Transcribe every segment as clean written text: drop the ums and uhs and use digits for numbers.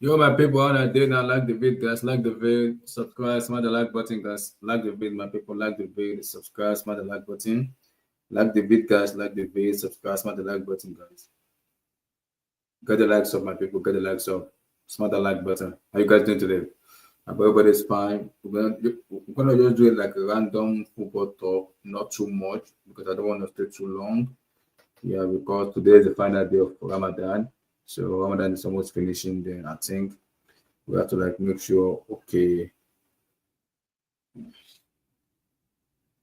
Yo, my people, how I did now, like the video, guys, like the video, subscribe, smash the like button, guys, like the video, my people, like the video, subscribe, smash the like button, like the video, guys, like the video, subscribe, smash the like button, guys. Get the likes up, my people, get the likes up, smash the like button. How you guys doing today? I hope everybody's fine. We're gonna just do it like a random football talk, not too much, because I don't want to stay too long. Yeah, because today is the final day of Ramadan. So Ramadan is almost finishing, then I think we have to like make sure, okay,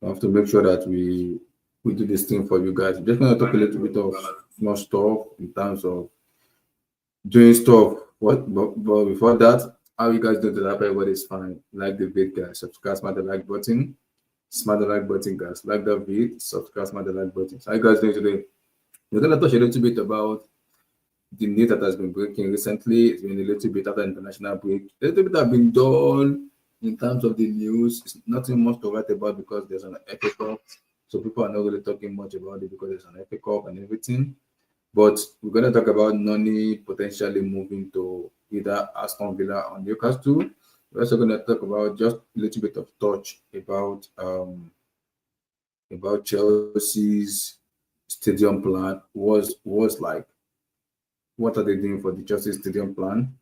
we have to make sure that we do this thing for you guys. Just gonna talk a little bit of small stuff in terms of doing stuff. But before that, how you guys do that? Everybody's fine. Like the video, guys. Subscribe, smash the like button. Smash the like button, guys. Like the video, subscribe, smash the like button. So how you guys doing today? We're gonna touch a little bit about the news that has been breaking recently. It's been a little bit after international break. A little bit have been done in terms of the news. It's nothing much to write about because there's an epic cup. So people are not really talking much about it because there's an epic cup and everything. But we're gonna talk about Noni potentially moving to either Aston Villa or Newcastle. We're also gonna talk about just a little bit of touch about Chelsea's stadium plan was like what are they doing for the Chelsea Stadium plan?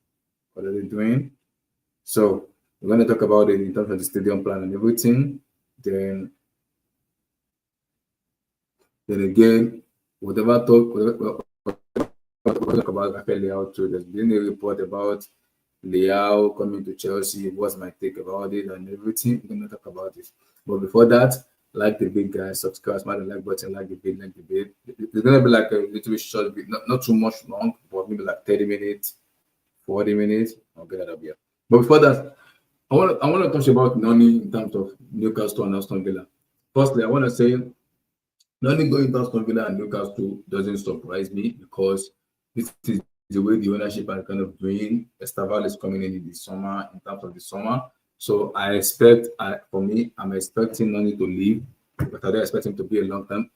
What are they doing? So we're going to talk about it in terms of the stadium plan and everything. Then, then again, whatever talk, we'll talk about Rafeal Leao too. There's been a report about Leao coming to Chelsea. What's my take about it and everything? We're going to talk about it. But before that, like the big guys, subscribe, smash the like button, like the big, like the big. It's gonna be like a little bit short, not too much long, but maybe like 30 minutes. 40 minutes. I'll get that up here. But before that, I want to touch about Noni in terms of Newcastle and Aston Villa. Firstly, I want to say Noni going to Aston Villa and Newcastle doesn't surprise me because this is the way the ownership are kind of doing. Estaval is coming in the summer, in terms of the summer. So for me, I'm expecting Noni to leave, but I don't expect him to be a long-term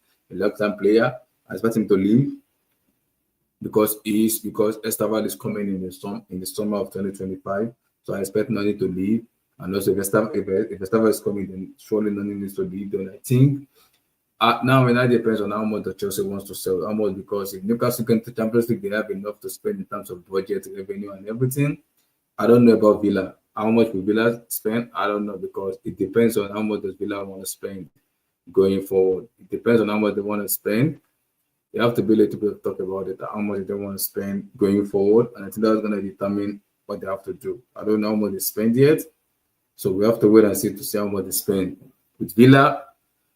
player. I expect him to leave because Estaval is coming in the summer of 2025. So I expect Noni to leave. And also if Estaval is coming, then surely Noni needs to leave. Then I think now it depends on how much the Chelsea wants to sell, how much because if Newcastle can to Champions League, they have enough to spend in terms of budget, revenue, and everything. I don't know about Villa. How much will Villa spend? I don't know because it depends on how much does Villa want to spend going forward. It depends on how much they want to spend. You have to be a little bit talk about it, how much they want to spend going forward. And I think that's going to determine what they have to do. I don't know how much they spend yet. So we have to wait and see to see how much they spend. With Villa,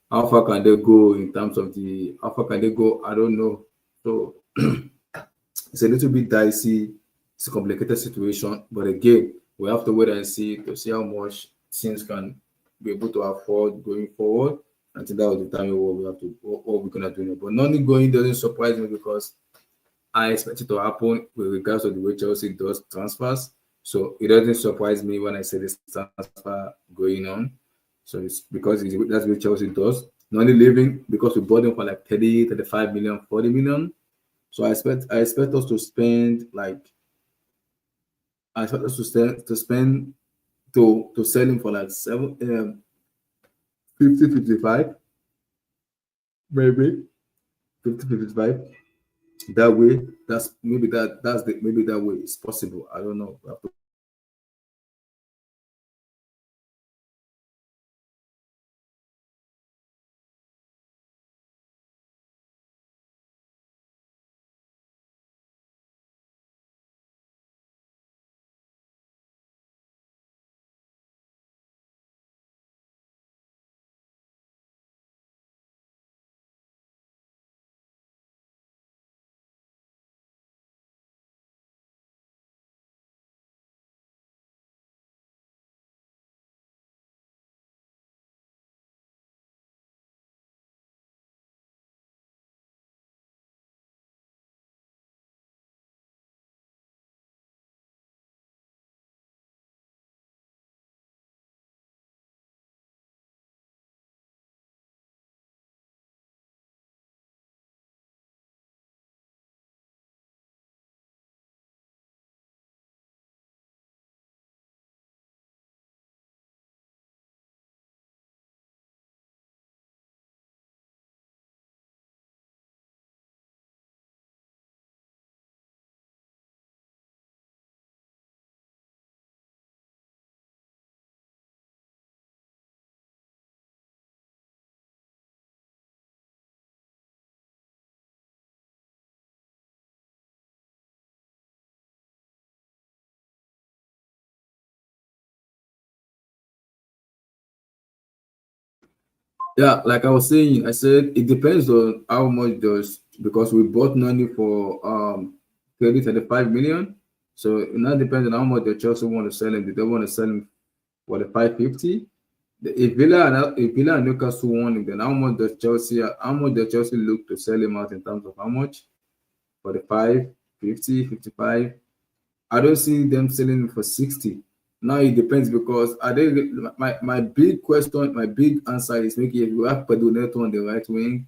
how far can they go in terms of how far can they go? I don't know. So it's a little bit dicey. It's a complicated situation. But again, we have to wait and see to see how much teams can be able to afford going forward. I think that will determine what we're gonna do now. But Noni going doesn't surprise me because I expect it to happen with regards to the way Chelsea does transfers. So it doesn't surprise me when I say this transfer going on. So it's because that's what Chelsea does. Noni leaving because we bought him for like 30, 35 million, 40 million. So I expect us to spend like I expect us to spend to sell him for like 50, 55, maybe 50, 55. That way, maybe that way it's possible. I don't know. We have to Yeah, like I was saying, I said it depends on how much does, because we bought Noni for 30, 35 million. So it now depends on how much the Chelsea want to sell him. Do they want to sell him for the 550? If Villa and Newcastle want him, then how much does Chelsea look to sell him out in terms of how much? For the 550, 55. I don't see them selling it for 60. Now it depends, because are they my big question, my big answer is, maybe if you have Pedro Neto on the right wing,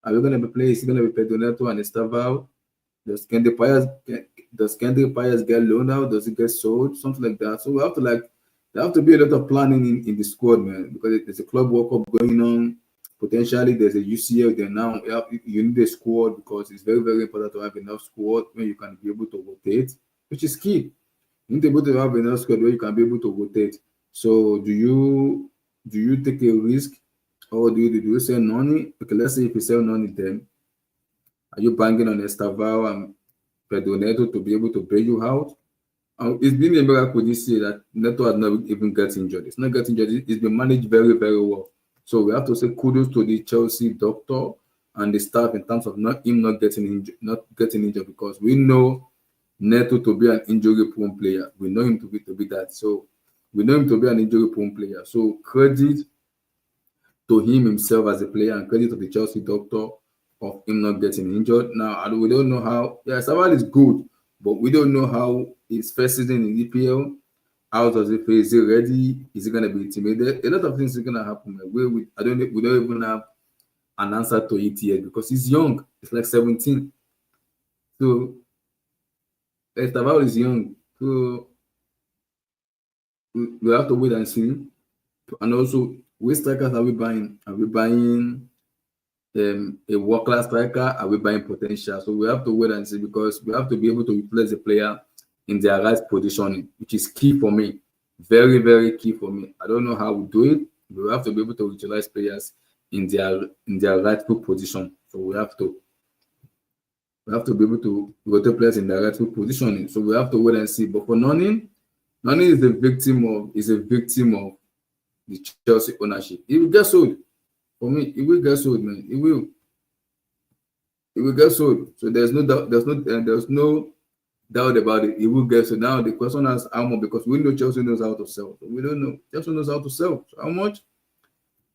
are we gonna be playing? Is it gonna be Pedro Neto and Estavao? Does Candy Payas get loaned out? Does it get sold? Something like that. So we have to like there have to be a lot of planning in the squad, man, because there's a club World Cup going on. Potentially there's a UCL there now. You need a squad, because it's very, very important to have enough squad when you can be able to rotate, which is key. You need to be able to have enough squad where you can be able to rotate. So do you take a risk, or do you sell Noni? Okay, let's say if you sell Noni, then are you banging on Estavao and Pedro Neto to be able to bail you out? It's been a miracle this year that Neto has not even got injured. It's not getting injured. It's been managed very, very well. So we have to say kudos to the Chelsea doctor and the staff in terms of not getting injured, because we know Neto to be an injury-prone player. We know him to be that. So we know him to be an injury-prone player. So credit to him himself as a player, and credit to the Chelsea doctor of him not getting injured. Now, we don't know how. Yeah, Saval is good, but we don't know how his first season in EPL. How does he feel? Is he ready? Is he going to be intimidated? A lot of things are going to happen. We don't even have an answer to it yet, because he's young. It's like 17. So Saval is young. So we have to wait and see. And also, which strikers are we buying? Are we buying a world-class striker? Are we buying potential? So we have to wait and see, because we have to be able to replace the player in their right positioning, which is key for me. Very, very key for me. I don't know how we do it. We have to be able to utilize players in their rightful position. So we have to be able to rotate players in their rightful positioning. So we have to wait and see. But for Noni is a victim of the Chelsea ownership. He will get sold. For me, it will get sold, man. It will. It will get sold. So there's no doubt. There's no doubt about it. It will get sold. Now the question is how much, because we know Chelsea knows how to sell. So we don't know. Chelsea knows how to sell. So how much?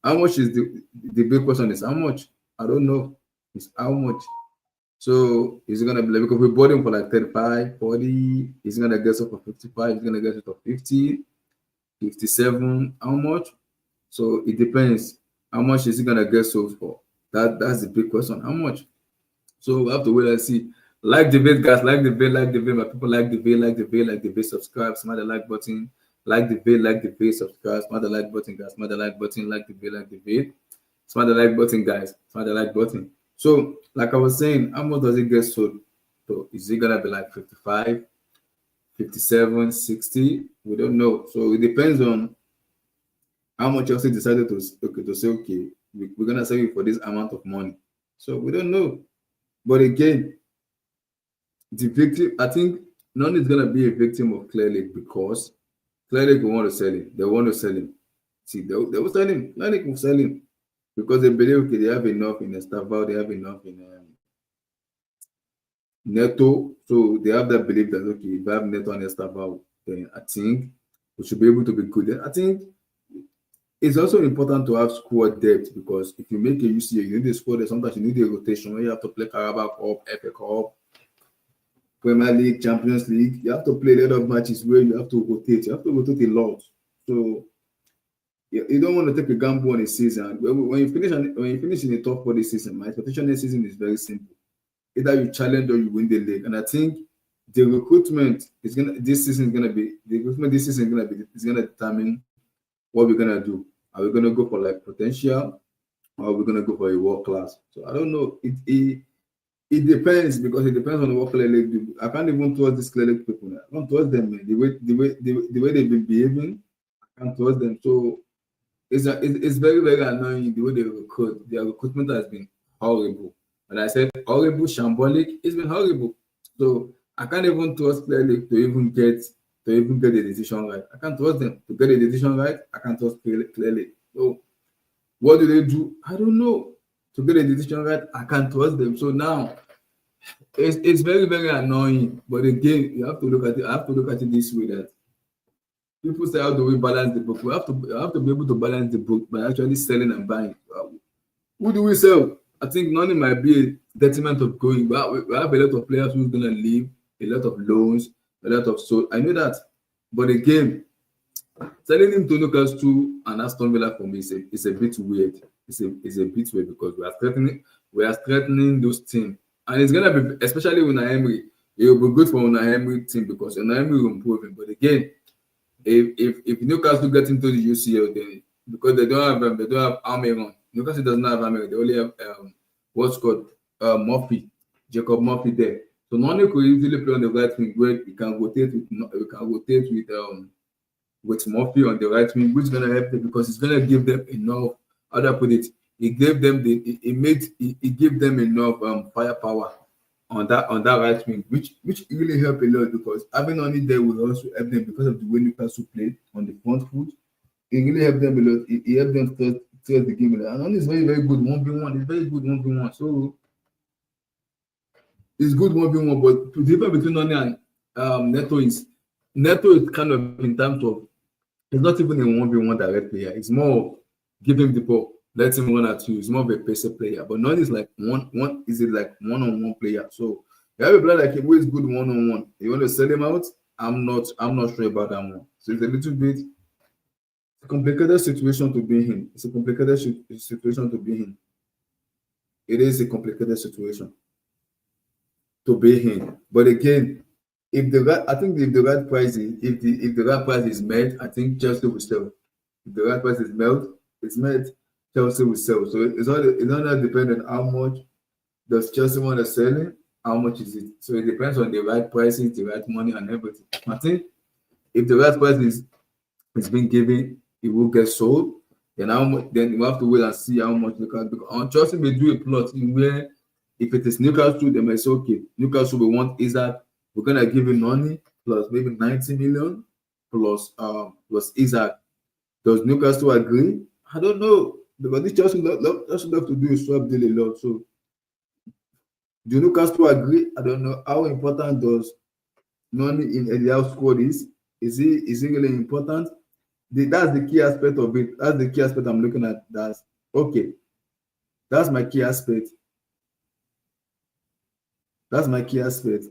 How much is the big question? Is how much? I don't know. It's how much. So is it gonna be like, because we bought him for like 35, 40? Is he gonna get sold for 55? Is he gonna get sold for 50, 57? How much? So it depends. How much is he gonna get sold for? That's the big question. How much? So we have to wait and see. Like the video, guys. Like the video. Like the video. My people like the video. Like the video. Like the video. Subscribe. Smash the like button. Like the video. Like the video. Subscribe. Smash the like button, guys. Smash the like button. Like the video. Like the video. Smash the like button, guys. Smash the like button. So, like I was saying, how much does it get sold? So, is it gonna be like 55, 57, 60? We don't know. So it depends on how much Chelsea decided to say, okay, we're gonna sell you for this amount of money. So we don't know. But again, the victim, I think none is gonna be a victim of Clear Lake, because Clear Lake will want to sell him. They want to sell him. See, they will sell him. Clear Lake will sell him, because they believe, okay, they have enough in Estavao, they have enough in Neto. So they have that belief that, okay, if I have Neto and Estavao, then I think we should be able to be good. I think it's also important to have squad depth, because if you make a UCA, you need a squad that sometimes you need a rotation when you have to play Carabao Cup, FA Cup, Premier League, Champions League. You have to play a lot of matches where you have to rotate. You have to rotate a lot. So you don't want to take a gamble on a season. When you finish in the top 4 this season, my expectation this season is very simple. Either you challenge or you win the league. And I think the recruitment this season is gonna determine what we're gonna do. Are we gonna go for like potential, or are we gonna go for a world class? So I don't know. It depends, because it depends on what Clear Lake do. I can't even trust these Clear Lake people now. I don't trust them, man. The way they've been behaving, I can't trust them. So it's very, very annoying the way they recruit. Their recruitment has been horrible. When I said horrible, shambolic, it's been horrible. So I can't even trust Clear Lake to even get the decision right. I can't trust them to get the decision right. I can't trust Clear Lake. So What do they do? I don't know. To get a decision right, I can't trust them. So now it's very, very annoying. But again, you have to look at it. I have to look at it this way that people say, how do we balance the book? We have to be able to balance the book by actually selling and buying. Who do we sell? I think Noni might be a detriment of going. But we have a lot of players who's gonna leave, a lot of loans, a lot of so I know that. But again, selling him to Newcastle and Aston Villa for me is a bit weird. It's a bit weird because we are threatening those teams. And it's gonna be, especially with Emery, it will be good for Unai Emery team because Unai Emery will improve him. But again, if Newcastle get into the UCL, then because they don't have Almiron. Newcastle does not have Almiron. They only have what's called Murphy, Jacob Murphy there. So Noni could easily play on the right wing where we can rotate with Murphy on the right wing, which is gonna help them because it's gonna give them enough. How do I put it? It gave them enough firepower on that right wing, which really helped a lot because having only there will also help them because of the way Newcastle played on the front foot. It really helped them a lot. It helped them start the game. And only is very, very good 1v1. It's very good 1v1. So it's good 1v1, but the difference between Noni and Neto is kind of in terms of it's not even a 1v1 direct player. It's more of give him the ball, let him run at you. It's more of a pacer player. But Noni is like one-on-one player. So you have a player like him who is good one-on-one. You want to sell him out? I'm not sure about that one. So it's a little bit complicated situation to be in. It's a complicated situation to be in. It is a complicated situation to be in. But again, I think if the right price is met, I think Chelsea will sell. If the right price is met, Chelsea will sell. So it's not dependent on how much does Chelsea want to sell it, how much is it. So it depends on the right prices, the right money, and everything. I think if the right price is being given, it will get sold. Then we have to wait and see how much because Chelsea may do a plot in where if it is Newcastle, they may say, okay, Newcastle will want Isaac. We're gonna give him money plus maybe 90 million plus Isaac. Does Newcastle agree? I don't know because this Chelsea love to do a swap deal a lot. So do Newcastle agree? I don't know. How important does Noni in the house squad is? Is he really important? That's the key aspect of it. That's the key aspect I'm looking at. That's okay. That's my key aspect. That's my key aspect.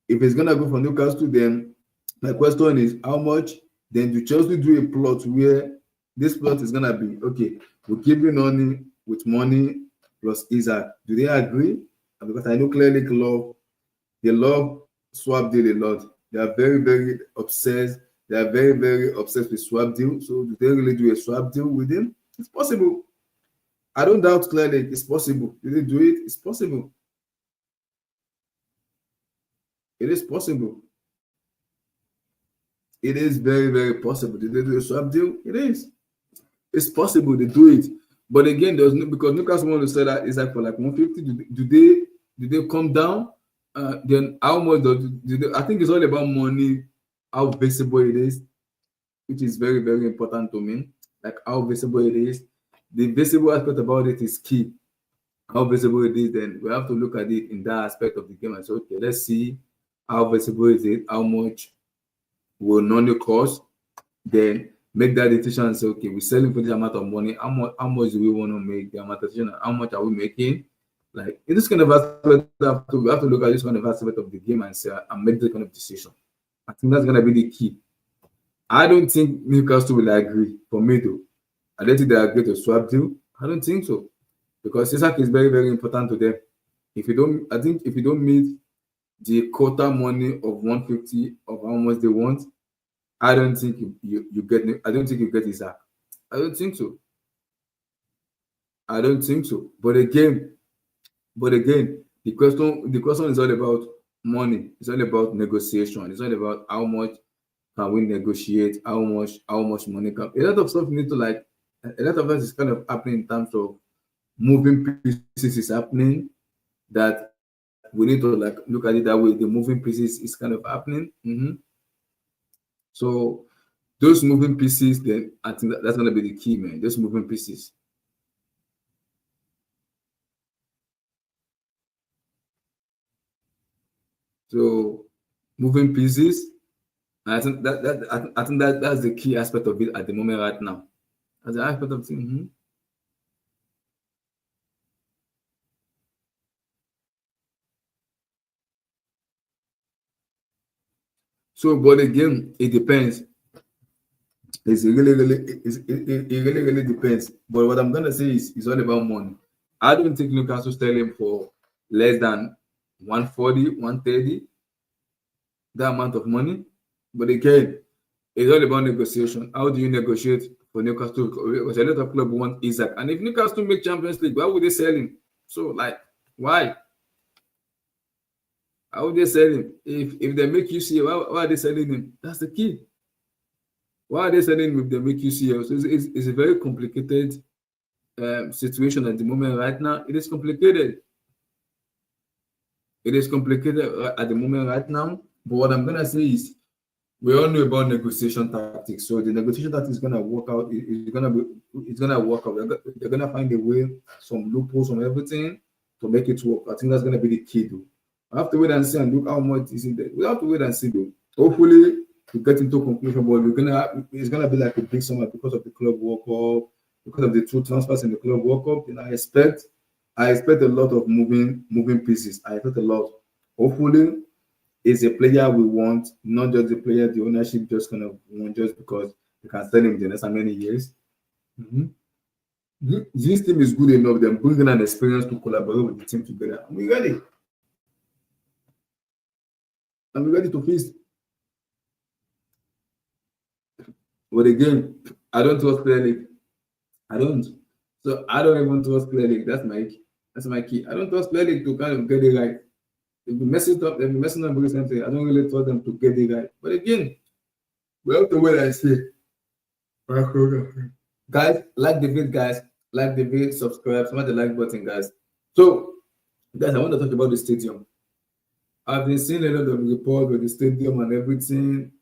If it's gonna go for Newcastle, then my question is how much? Then do Chelsea do a plot where this plot is gonna be okay? We'll give you Noni with money plus Isaac. Do they agree? Because I know clearly they love swap deal a lot. They are very, very obsessed. They are very, very obsessed with swap deal. So do they really do a swap deal with him? It's possible. I don't doubt clearly it's possible. Do they do it? It's possible. It is possible. It is very, very possible. Did they do a swap deal? It is. It's possible they do it. But again, there's no because Newcastle want to sell that Isaac for like 150. Do they come down? Then how much I think it's all about money, how visible it is, which is very, very important to me. Like how visible it is. The visible aspect about it is key. How visible it is, then we have to look at it in that aspect of the game and say, okay, let's see how visible is it, how much will Noni cost, then make that decision and say, okay, we're selling for this amount of money, how much do we want to make, the amortization, how much are we making? Like in this kind of aspect, we have to look at this kind of aspect of the game and say, and make this kind of decision. I think that's gonna be the key. I don't think Newcastle will agree. For me though, I don't think they agree to swap deal. I don't think so. Because Isaac is very, very important to them. If you don't meet the quota money of 150 of how much they want, I don't think you get. I don't think you get Isaac. I don't think so. I don't think so. But again, the question is all about money. It's all about negotiation. It's all about how much can we negotiate, how much money can. A lot of stuff need to like. A lot of us is kind of happening in terms of moving pieces is happening that we need to like look at it that way. The moving pieces is kind of happening. So those moving pieces, then I think that's gonna be the key, man. Those moving pieces. So moving pieces, and I think I think that's the key aspect of it at the moment right now. As an aspect of thing. So, but again, it depends. It really, really depends. But what I'm gonna say is, it's all about money. I don't think Newcastle sell him for less than 140, 130, that amount of money. But again, it's all about negotiation. How do you negotiate for Newcastle? Because a lot of clubs want Isaac, and if Newcastle make Champions League, why would they sell him? So, like, why? How would they sell him? If they make UCL, why are they selling him? That's the key. Why are they selling him if they make UCL? So it's a very complicated situation at the moment right now. It is complicated. It is complicated at the moment right now. But what I'm gonna say is, we all know about negotiation tactics. So the negotiation tactics is gonna work out. It's gonna work out. They're gonna find a way, some loopholes, some everything to make it work. I think that's gonna be the key, though. I have to wait and see and look how much is in there. We have to wait and see, though. Hopefully, to get into conclusion, but it's gonna be like a big summer because of the club World Cup, because of the two transfers in the club World Cup. And I expect a lot of moving pieces. I expect a lot. Hopefully, it's a player we want, not just the player the ownership just kind of want just because they can sell him the next how many years. This team is good enough. They're bringing an experience to collaborate with the team together. And we're ready. And we're ready to feast. But again, I don't trust Player League. I don't. So I don't even trust Player League. That's my key. I don't trust Player League to kind of get it right. They've been messing up recently. I don't really trust them to get it right. But again, we have to wait and see. Guys, like the video, guys. Like the video, subscribe, smash the like button, guys. So, guys, I want to talk about the stadium. I've been seeing a lot of reports with the stadium and everything.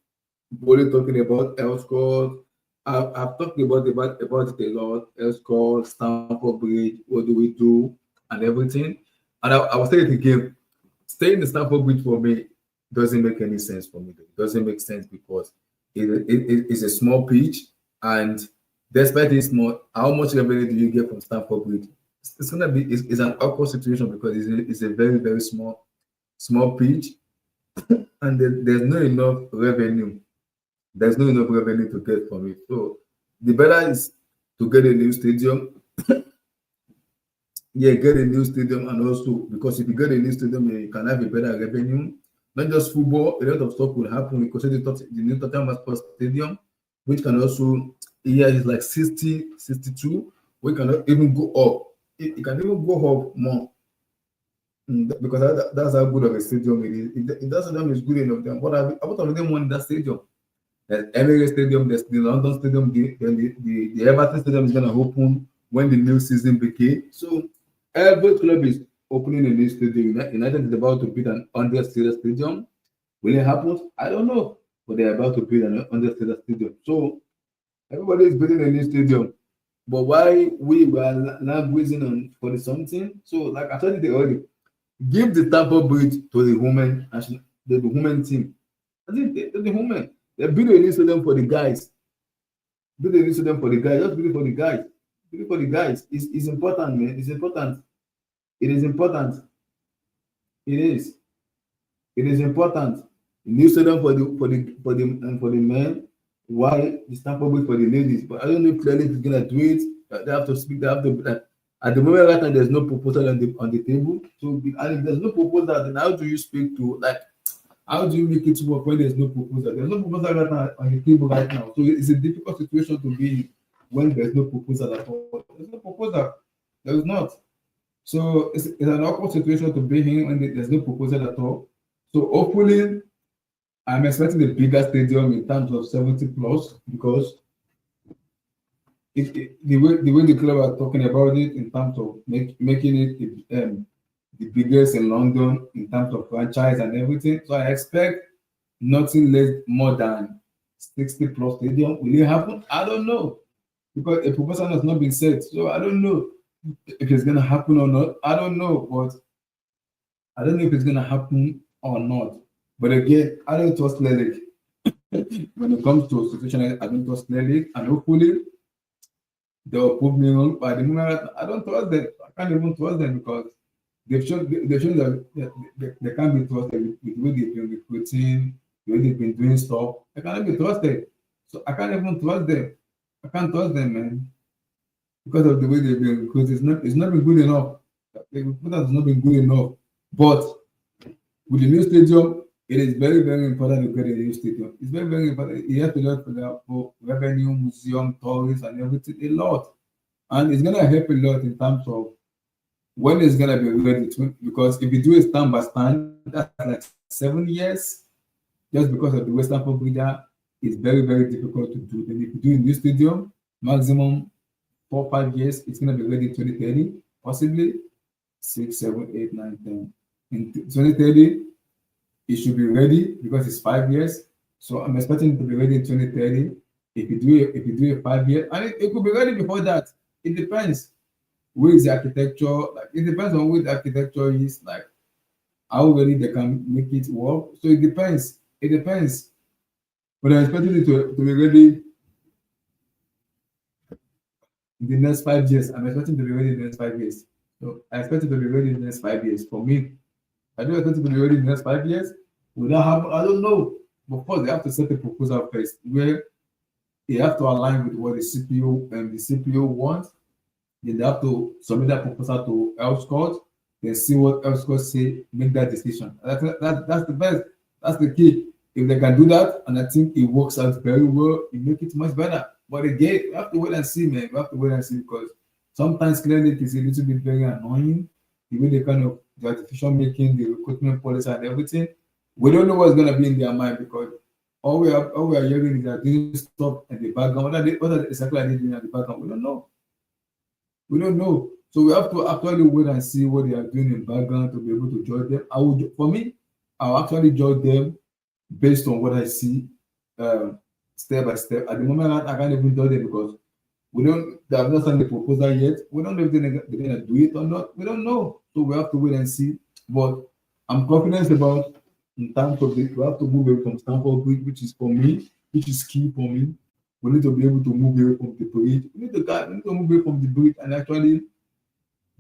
Only talking about health court. I've talked about it a lot. Health court, Stamford Bridge, what do we do, and everything. And I was saying it again. Staying in the Stamford Bridge for me doesn't make any sense for me. It doesn't make sense because it's a small pitch, and despite it's small, how much revenue do you get from Stamford Bridge? It's gonna be it's an awkward situation because it's a very, very small pitch, and there's not enough revenue. There's not enough revenue to get from it. So the better is to get a new stadium. Yeah, get a new stadium, and also because if you get a new stadium, you can have a better revenue. Not just football, a lot of stuff will happen. We consider the new Tottenham Hotspur Stadium, which can also, yeah, it's like 60, 62. We cannot even go up. It can even go up more. Because that's how good of a stadium it is. If that stadium is good enough, then what have they won that stadium? There's Emirates Stadium, there's the London Stadium, the Everton Stadium is going to open when the new season begins. So every club is opening a new stadium. United is about to build an 100-seater stadium. Will it happen? I don't know. But they're about to build an 100-seater stadium. So everybody is building a new stadium. But why we were languishing on for the something? So, like I told you already, give the Stamford Bridge to the women team. I think the women. They build a new stadium for the guys. Build a new stadium for the guys. Just build it for the guys. Build it for the guys. It's important, man. It's important. It is important. It is. It is important. A new stadium for the men. Why the Stamford Bridge for the ladies? But I don't know if clearly is gonna do it. They have to speak. They have to. At the moment right now, there's no proposal on the table. So, and if there's no proposal, then how do you speak to like? How do you make it work when there's no proposal? There's no proposal right now on the table right now. So it's a difficult situation to be in when there's no proposal at all. There's no proposal. There is not. So it's an awkward situation to be in when there's no proposal at all. So hopefully, I'm expecting a bigger stadium in terms of 70 plus because the way the club are talking about it in terms of making it the biggest in London in terms of franchise and everything. So I expect nothing less more than 60 plus stadium. Will it happen? I don't know. Because a proposal has not been set. So I don't know if it's gonna happen or not. I don't know, but I don't know if it's gonna happen or not. But again, I don't trust Lelik. When it comes to a situation, I don't trust Lelik, and hopefully they'll prove me wrong. But at the moment, I don't trust them. I can't even trust them because they've shown that they can't be trusted with the way they've been recruiting, the way they've been doing stuff. They cannot be trusted. So I can't even trust them. I can't trust them, man, because of the way they've been recruited. It's not been good enough. The recruitment has not been good enough. But with the new stadium, it is very, very important to get a new stadium. It's very, very important. You have to look for revenue, museum, tourists, and everything a lot. And it's gonna help a lot in terms of when it's gonna be ready to, because if you do a stand by stand, that's like 7 years, just because of the Western Football, it's very, very difficult to do. Then if you do a new stadium, maximum 4 5 years, it's gonna be ready in 2030, possibly 6 7 8 9 10. In 2030, it should be ready because it's 5 years. So I'm expecting it to be ready in 2030. If you do a 5 year, and it could be ready before that. It depends. Where is the architecture? Like it depends on where the architecture is, like how ready they can make it work. So it depends. It depends. But I'm expecting it to be ready in the next 5 years. I'm expecting to be ready in the next 5 years. So I expect it to be ready in the next 5 years. For me, I don't expect it to be ready in the next 5 years. Will that happen? I don't know. But of course, they have to set a proposal first where they have to align with what the CPO and the CPO wants. Then they have to submit that proposal to health court. Then see what health court say, make that decision. That's the best. That's the key. If they can do that, and I think it works out very well, it make it much better. But again, we have to wait and see, man. We have to wait and see because sometimes clearly it is a little bit very annoying. The way they kind of the artificial making, the recruitment policy and everything. We don't know what's gonna be in their mind because all we are hearing is that doing stuff in the background. What exactly are they doing at the background? We don't know. We don't know. So we have to actually wait and see what they are doing in the background to be able to judge them. For me, I'll actually judge them based on what I see, step by step. At the moment, I can't even judge them because they have not signed the proposal yet. We don't know if they're gonna do it or not. We don't know. So we have to wait and see. But I'm confident about in terms of we have to move away from Stamford Bridge, which is for me, which is key for me. We need to be able to move away from the bridge. We need to move away from the bridge and actually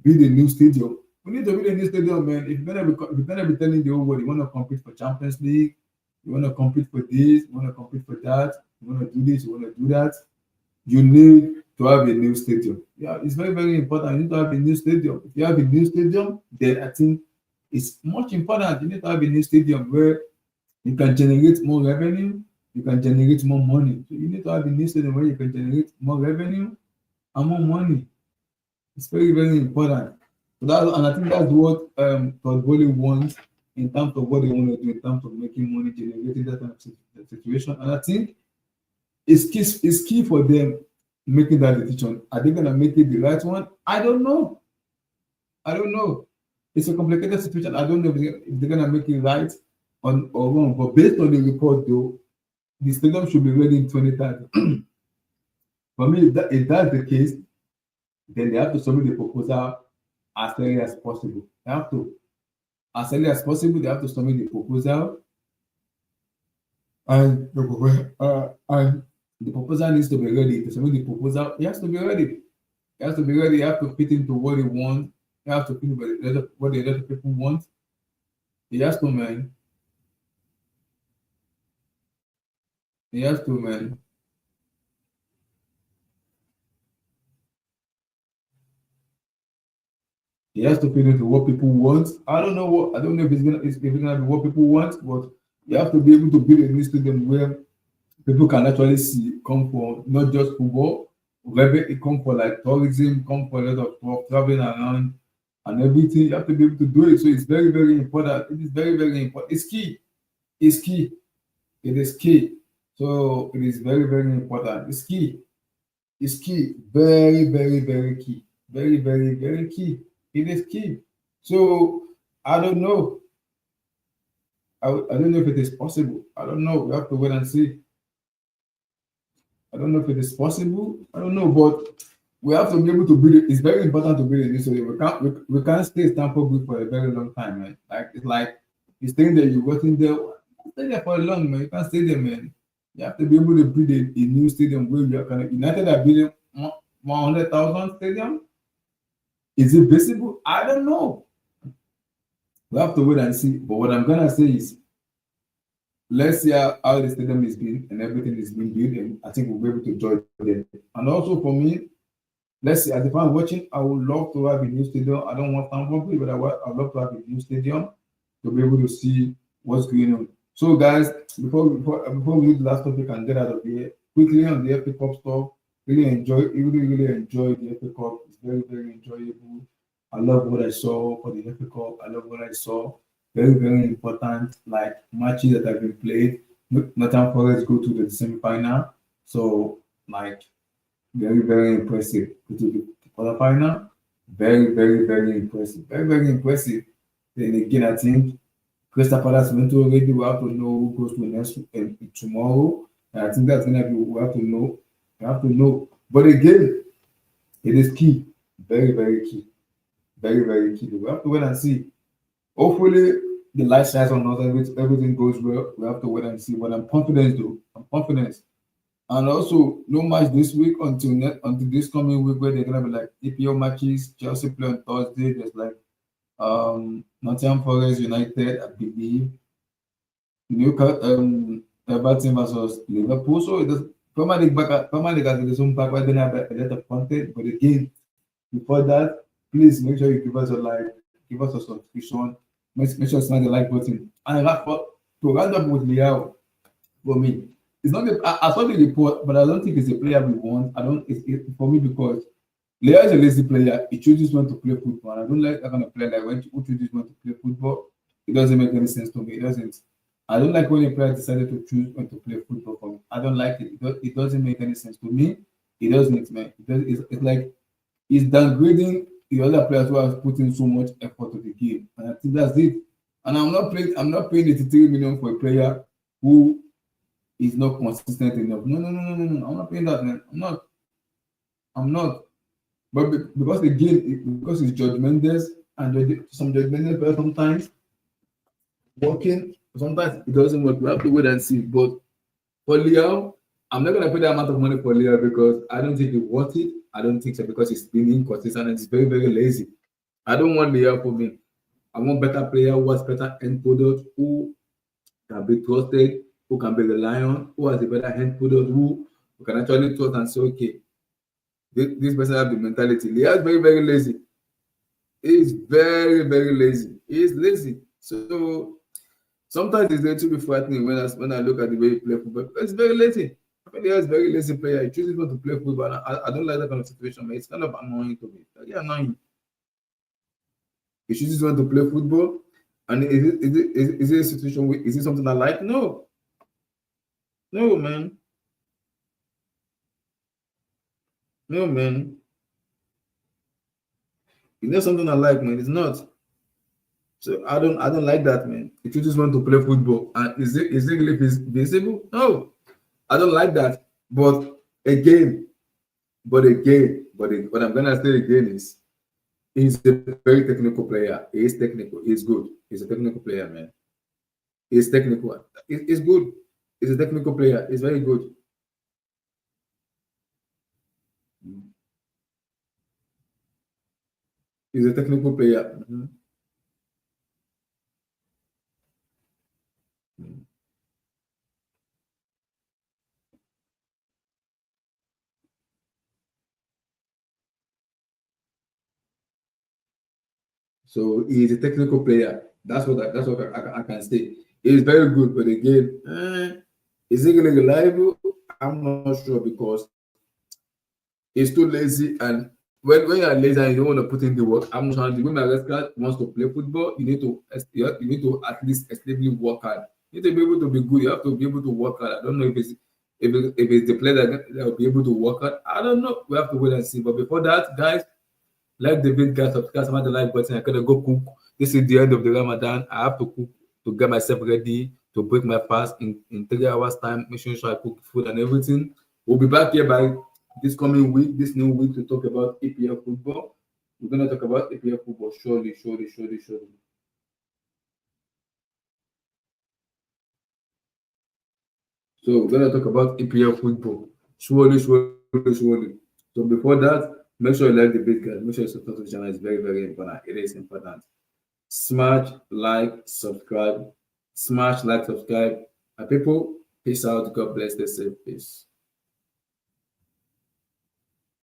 build a new stadium. We need to build a new stadium, man. If you're gonna be telling the whole world you want to compete for Champions League, you want to compete for this, you want to compete for that, you want to do this, you want to do that, you need to have a new stadium. Yeah, it's very, very important. You need to have a new stadium. If you have a new stadium, then I think it's much important. You need to have a new stadium where you can generate more revenue, you can generate more money. So you need to have a new stadium where you can generate more revenue and more money. It's very, very important. And I think that's what Todd Bowley wants in terms of what they want to do in terms of making money, generating that kind of situation. And I think it's key for them making that decision. Are they gonna make it the right one? I don't know. It's a complicated situation. I don't know if they're gonna make it right or wrong. But based on the report, though, the stadium should be ready in 2030. For me, if that's the case, then they have to submit the proposal as early as possible. They have to, as early as possible, they have to submit the proposal, and the proposal needs to be ready. To submit the proposal, it has to be ready. It has to be ready. You have to fit into what they want. You have to fit into what the other people want. It has to, man. It has to, man. It has to fit into what people want. I don't know if it's gonna be what people want, but you have to be able to build a new stadium where people can actually see, come for not just football, whether it come for like tourism, come for a lot of stuff, traveling around and everything. You have to be able to do it. So it's very, very important. It is very, very important. It's key. It's key. It is key. So it is very, very important. It's key. It's key. Very, very, very key. Very, very, very key. It is key. So I don't know. I don't know if it is possible. I don't know. We have to wait and see. I don't know if it is possible. I don't know, but we have to be able to build it. It's very important to build a new stadium. We can't stay Stamford Bridge for a very long time, right? Like it's like You're staying there, you're working there. Stay there for long, man. You can't stay there, man. You have to be able to build a new stadium where you are kind of United are building 100,000 stadium. Is it visible? I don't know. We have to wait and see. But what I'm gonna say is, let's see how the stadium is being and everything is being built, and I think we'll be able to join them. And also for me, let's see. As if I'm watching, I would love to have a new stadium. I don't want Stamford, but I'd love to have a new stadium to be able to see what's going on. So, guys, before we leave the last topic and get out of here, quickly on the FA Cup stuff. Really enjoy the FA Cup. It's very, very enjoyable. I love what I saw for the FA Cup. I love what I saw. Very, very important, like matches that have been played. Nottingham Forest go to the semi-final. So, like, very, very impressive. Go to the quarterfinal. Very, very, very impressive. Very, very impressive. Then again, I think Crystal Palace went to already. We have to know who goes to next tomorrow. And I think that's gonna be we have to know. We have to know. But again, it is key. Very, very key. Very, very key. We have to wait and see. Hopefully, the light shines on us. Everything goes well. We have to wait and see. But I'm confident, though. I'm confident. And also, no match this week until this coming week where they're gonna be like EPL matches. Chelsea play on Thursday. There's like Nottingham Forest United, I believe. Newcastle, Everton versus Liverpool. So it does Premier League has its own back where they have a lot of content. But again, before that, please make sure you give us a like, give us a subscription, make sure you smash the like button. And to round up with Leao, for me, it's not I saw the report, but I don't think it's a player we want. I don't for me because Leao is a lazy player. He chooses when to play football. And I don't like that kind of player like when who chooses when to play football. It doesn't make any sense to me. It doesn't. I don't like when a player decided to choose when to play football for me. I don't like it. It doesn't make any sense to me. It doesn't, man. It's like he's downgrading the other players who have put in so much effort to the game. And I think that's it. And I'm not paying 83 million for a player who is not consistent enough. No. I'm not paying that, man. I'm not. But because again, because it's Judge Mendes and some Judge Mendes players sometimes working, sometimes it doesn't work. We have to wait and see. But for Leao, I'm not gonna pay that amount of money for Leao because I don't think it's worth it. I don't think so because he's been inconsistent and he's very, very lazy. I don't want Leao for me. I want better player who has better end product, who can be trusted, who can be relied on, who has a better end product, who can actually trust and say, okay, this person has the mentality. Leao is very, very lazy. He's very, very lazy. He's lazy. So sometimes it's going to be frightening when I look at the way he plays football. It's very lazy. I think Leao is a very lazy player. He chooses not to play football. I don't like that kind of situation, man. It's kind of annoying to me. It's really annoying. He chooses not to play football. And is it a situation where, is it something I like? No. No, man. No, man. It's not something I like, man. It's not. So I don't like that, man. If you just want to play football, and is it really visible? No, I don't like that. But again, what I'm gonna say again is he's a very technical player. He is technical. He's good. He's a technical player, man. He's technical. He's good. He's a technical player. He's very good. He's a technical player. Mhm. So he's a technical player. That's what I can say. He's very good, but again, is he really reliable? I'm not sure because he's too lazy. And when you're lazy and you don't want to put in the work, I'm not sure. When Maresca wants to play football, you need to at least extremely work hard. You need to be able to be good. You have to be able to work hard. I don't know if it's the player that will be able to work hard. I don't know. We have to wait and see. But before that, guys, like the big guys, subscribe, smash the like button. I gotta go cook. This is the end of the Ramadan. I have to cook to get myself ready to break my fast in 3 hours time. Making sure I cook food and everything. We'll be back here by this coming week, this new week, to talk about EPL football. We're gonna talk about EPL football surely. So we're gonna talk about EPL football. Surely, surely, surely. So before that, make sure you like the video, guys. Make sure you subscribe to the channel. It's very, very important. It is important. Smash like, subscribe. Smash like, subscribe. And people, peace out. God bless. Stay safe. Peace.